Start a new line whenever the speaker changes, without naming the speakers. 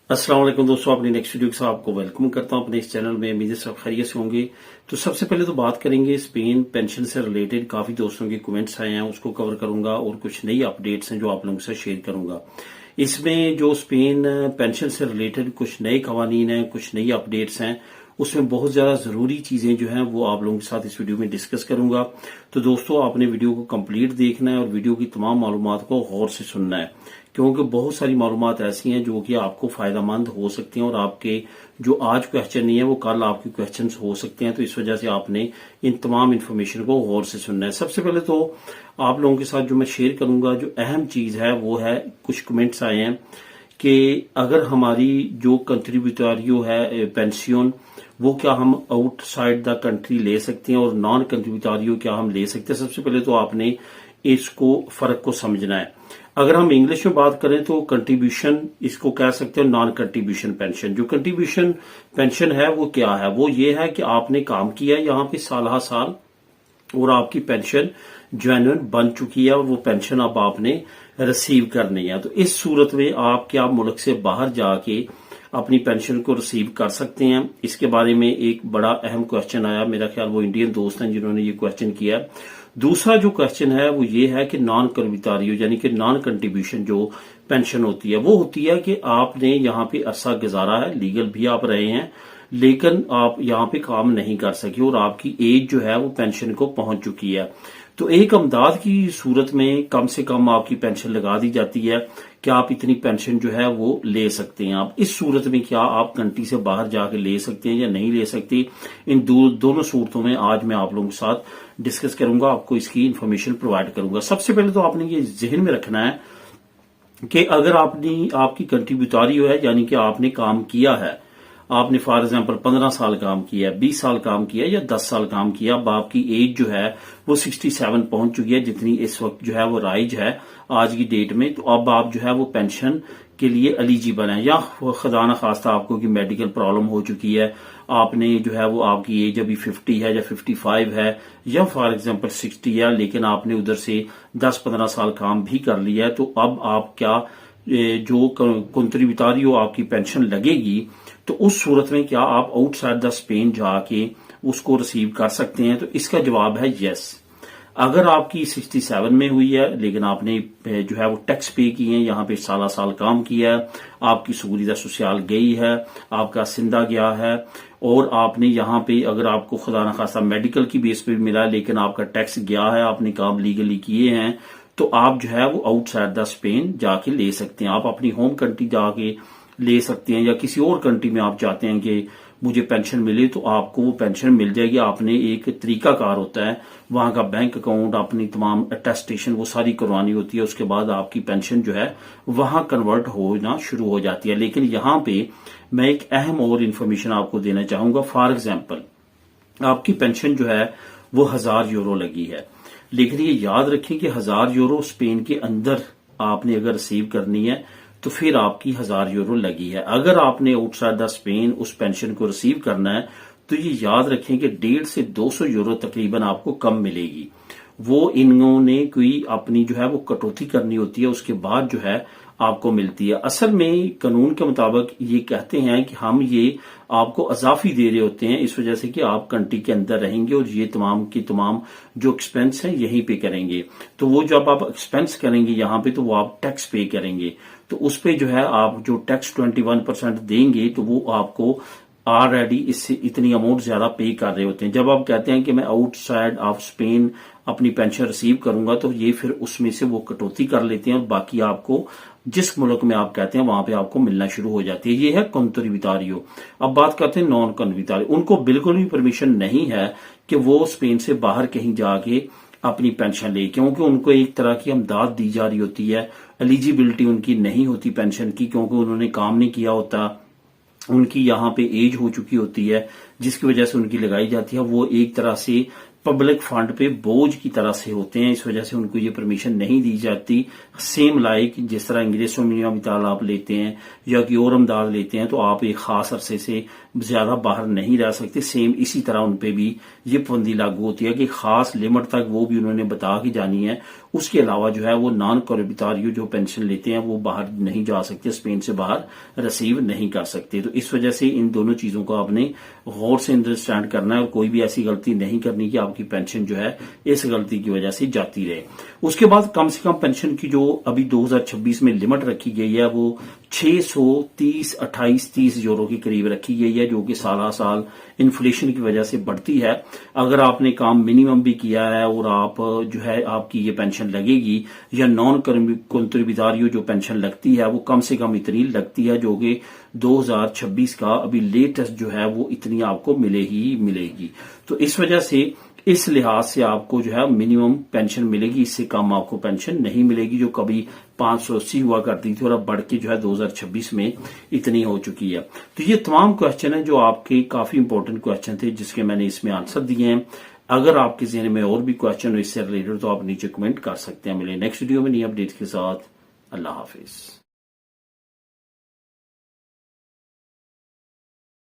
अस्सलाम वालेकुम दोस्तों, अपनी नेक्स्ट वीडियो के साथ आपको वेलकम करता हूं अपने इस चैनल में। उम्मीद है सब खैरियत से होंगे। तो सबसे पहले तो बात करेंगे स्पेन पेंशन से रिलेटेड। काफी दोस्तों के कमेंट्स आए हैं, उसको कवर करूंगा और कुछ नई अपडेट्स हैं जो आप लोगों से शेयर करूंगा। इसमें जो स्पेन पेंशन से रिलेटेड कुछ नए कवानीन हैं, कुछ नई अपडेट्स हैं, उसमें बहुत ज्यादा जरूरी चीजें जो हैं वो आप लोगों के साथ इस वीडियो में डिस्कस करूंगा। तो दोस्तों, आपने वीडियो को कंप्लीट देखना है और वीडियो की तमाम मालूमात को गौर से सुनना है, क्योंकि बहुत सारी मालूमात ऐसी हैं जो कि आपको फायदेमंद हो सकती हैं और आपके जो आज क्वेश्चन नहीं है वो कल आपके क्वेश्चंस हो सकते हैं। तो इस वजह से आपने इन तमाम इन्फॉर्मेशन को गौर से सुनना है। सबसे पहले तो आप लोगों के साथ जो मैं शेयर करूंगा, जो अहम चीज है वो है, कुछ कमेंट्स आए हैं कि अगर हमारी जो कंट्रीब्यूटरियो है पेंशन, वो क्या हम आउटसाइड द कंट्री ले सकते हैं और नॉन कंट्रीब्यूटरियो क्या हम ले सकते हैं। सबसे पहले तो आपने इसको फर्क को समझना है। अगर हम इंग्लिश में बात करें तो कंट्रीब्यूशन इसको कह सकते हैं, नॉन कंट्रीब्यूशन पेंशन। जो कंट्रीब्यूशन पेंशन है वो क्या है, वो ये है कि आपने काम किया यहाँ पे साल साल और आपकी पेंशन जेन्युइन बन चुकी है और वो पेंशन अब आपने रिसीव करनी है। तो इस सूरत में आप क्या मुल्क से बाहर जाके अपनी पेंशन को रिसीव कर सकते हैं। इसके बारे में एक बड़ा अहम क्वेश्चन आया, मेरा ख्याल वो इंडियन दोस्त हैं जिन्होंने ये क्वेश्चन किया। दूसरा जो क्वेश्चन है वो ये है कि नॉन कंट्रीब्यूटरियो यानी कि नॉन कंट्रीब्यूशन जो पेंशन होती है वो होती है कि आपने यहाँ पे अरसा गुजारा है, लीगल भी आप रहे हैं, लेकिन आप यहाँ पे काम नहीं कर सके और आपकी एज जो है वो पेंशन को पहुंच चुकी है। तो एक अमदाद की सूरत में कम से कम आपकी पेंशन लगा दी जाती है कि आप इतनी पेंशन जो है वो ले सकते हैं। आप इस सूरत में क्या आप कंट्री से बाहर जाके ले सकते हैं या नहीं ले सकते, इन दोनों सूरतों में आज मैं आप लोगों के साथ डिस्कस करूंगा, आपको इसकी इंफॉर्मेशन प्रोवाइड करूंगा। सबसे पहले तो आपने ये जहन में रखना है कि अगर आपकी कंट्रीब्यूटरियो है यानी कि आपने काम किया है, आपने फॉर एग्जांपल 15 साल काम किया, 20 साल काम किया या 10 साल काम किया, अब आपकी एज जो है वो 67 पहुंच चुकी है, जितनी इस वक्त जो है वो राइज है आज की डेट में। तो अब आप जो है वो पेंशन के लिए एलिजिबल हैं, या खुदा न खास्ता आपको की मेडिकल प्रॉब्लम हो चुकी है, आपने जो है वो आपकी एज अभी 50 है या 55 है या फॉर एग्जांपल 60 है, लेकिन आपने उधर से 10-15 साल काम भी कर लिया है, तो अब आप क्या जो कंट्रीब्यूटरियो आपकी पेंशन लगेगी, तो उस सूरत में क्या आप आउटसाइड द स्पेन जाके उसको रिसीव कर सकते हैं। तो इसका जवाब है यस। अगर आपकी 67 में हुई है लेकिन आपने जो है वो टैक्स पे किए हैं, यहाँ पे साल काम किया है, आपकी सुगुरिदा सोशल गई है, आपका सिंदा गया है, और आपने यहाँ पे अगर आपको खुदा न खासा मेडिकल की बेस पे मिला है लेकिन आपका टैक्स गया है, आपने काम लीगली किए हैं, तो आप जो है वो आउटसाइड द स्पेन जाके ले सकते हैं। आप अपनी होम कंट्री जाके ले सकते हैं या किसी और कंट्री में आप चाहते हैं कि मुझे पेंशन मिले तो आपको वो पेंशन मिल जाएगी। आपने एक तरीकाकार होता है, वहां का बैंक अकाउंट, अपनी तमाम अटेस्टेशन वो सारी करवानी होती है, उसके बाद आपकी पेंशन जो है वहां कन्वर्ट होना शुरू हो जाती है। लेकिन यहाँ पे मैं एक अहम और इन्फॉर्मेशन आपको देना चाहूंगा। फॉर एग्जाम्पल, आपकी पेंशन जो है वो 1000 यूरो लगी है, लेकिन ये याद रखें कि 1000 यूरो स्पेन के अंदर आपने अगर रिसीव करनी है तो फिर आपकी 1000 यूरो लगी है। अगर आपने आउटसाइड द स्पेन उस पेंशन को रिसीव करना है तो ये याद रखें कि 150 से 200 यूरो तकरीबन आपको कम मिलेगी। वो इन्होंने कोई अपनी जो है वो कटौती करनी होती है, उसके बाद जो है आपको मिलती है। असल में कानून के मुताबिक ये कहते हैं कि हम ये आपको अजाफी दे रहे होते हैं, इस वजह से कि आप कंट्री के अंदर रहेंगे और ये तमाम की तमाम जो एक्सपेंस हैं यहीं पे करेंगे। तो वो जब आप एक्सपेंस करेंगे यहाँ पे तो वो आप टैक्स पे करेंगे, तो उस पे जो है आप जो टैक्स 21% देंगे तो वो आपको ऑलरेडी इससे इतनी अमाउंट ज्यादा पे कर रहे होते हैं। जब आप कहते हैं कि मैं आउटसाइड ऑफ स्पेन अपनी पेंशन रिसीव करूंगा तो ये फिर उसमें से वो कटौती कर लेते हैं और बाकी आपको जिस मुल्क में आप कहते हैं वहां पे आपको मिलना शुरू हो जाती है। ये है कंट्रीब्यूटरियो। अब बात करते हैं नॉन कंट्रीब्यूटरियो। उनको बिल्कुल भी परमिशन नहीं है कि वो स्पेन से बाहर कहीं जाके अपनी पेंशन ले, क्योंकि उनको एक तरह की अमदाद दी जा रही होती है, एलिजिबिलिटी उनकी नहीं होती पेंशन की, क्योंकि उन्होंने काम नहीं किया होता, उनकी यहाँ पे एज हो चुकी होती है, जिसकी वजह से उनकी लगाई जाती है। वो एक तरह से पब्लिक फंड पे बोझ की तरह से होते हैं, इस वजह से उनको ये परमिशन नहीं दी जाती। सेम लाइक जिस तरह अंग्रेजों में मिताल आप लेते हैं या कि और अमदाद लेते हैं तो आप एक खास अरसे से ज्यादा बाहर नहीं रह सकते, सेम इसी तरह उनपे भी ये पाबंदी लागू होती है कि खास लिमिट तक वो भी उन्होंने बता के जानी है, उसके अलावा जो है वो नॉन कॉर्बिटारियो जो पेंशन लेते हैं वो बाहर नहीं जा सकते, स्पेन से बाहर रिसीव नहीं कर सकते। तो इस वजह से इन दोनों चीजों को आपने गौर से अंडरस्टैंड करना है और कोई भी ऐसी गलती नहीं करनी कि आपकी पेंशन जो है इस गलती की वजह से जाती रहे। उसके बाद कम से कम पेंशन की जो अभी 2026 में लिमिट रखी गई है वो 630 यूरो के करीब रखी गई है, जो कि साल साल इन्फ्लेशन की वजह से बढ़ती है। अगर आपने काम मिनिमम भी किया है और आप जो है आपकी ये पेंशन लगेगी, या नॉन कंट्रीब्यूटरी जो पेंशन लगती है वो कम से कम इतनी लगती है, जो कि 2026 का अभी लेटेस्ट जो है वो इतनी आपको मिले ही मिलेगी। तो इस वजह से इस लिहाज से आपको जो है मिनिमम पेंशन मिलेगी, इससे कम आपको पेंशन नहीं मिलेगी, जो कभी 580 हुआ करती थी और अब बढ़ के जो है 2026 में इतनी हो चुकी है। तो ये तमाम क्वेश्चन है जो आपके काफी इंपॉर्टेंट क्वेश्चन थे, जिसके मैंने इसमें आंसर दिए हैं। अगर आपके ज़हन में और भी क्वेश्चन हो इससे रिलेटेड तो आप नीचे कमेंट कर सकते हैं। मिले नेक्स्ट वीडियो में नई अपडेट के साथ। अल्लाह हाफिज।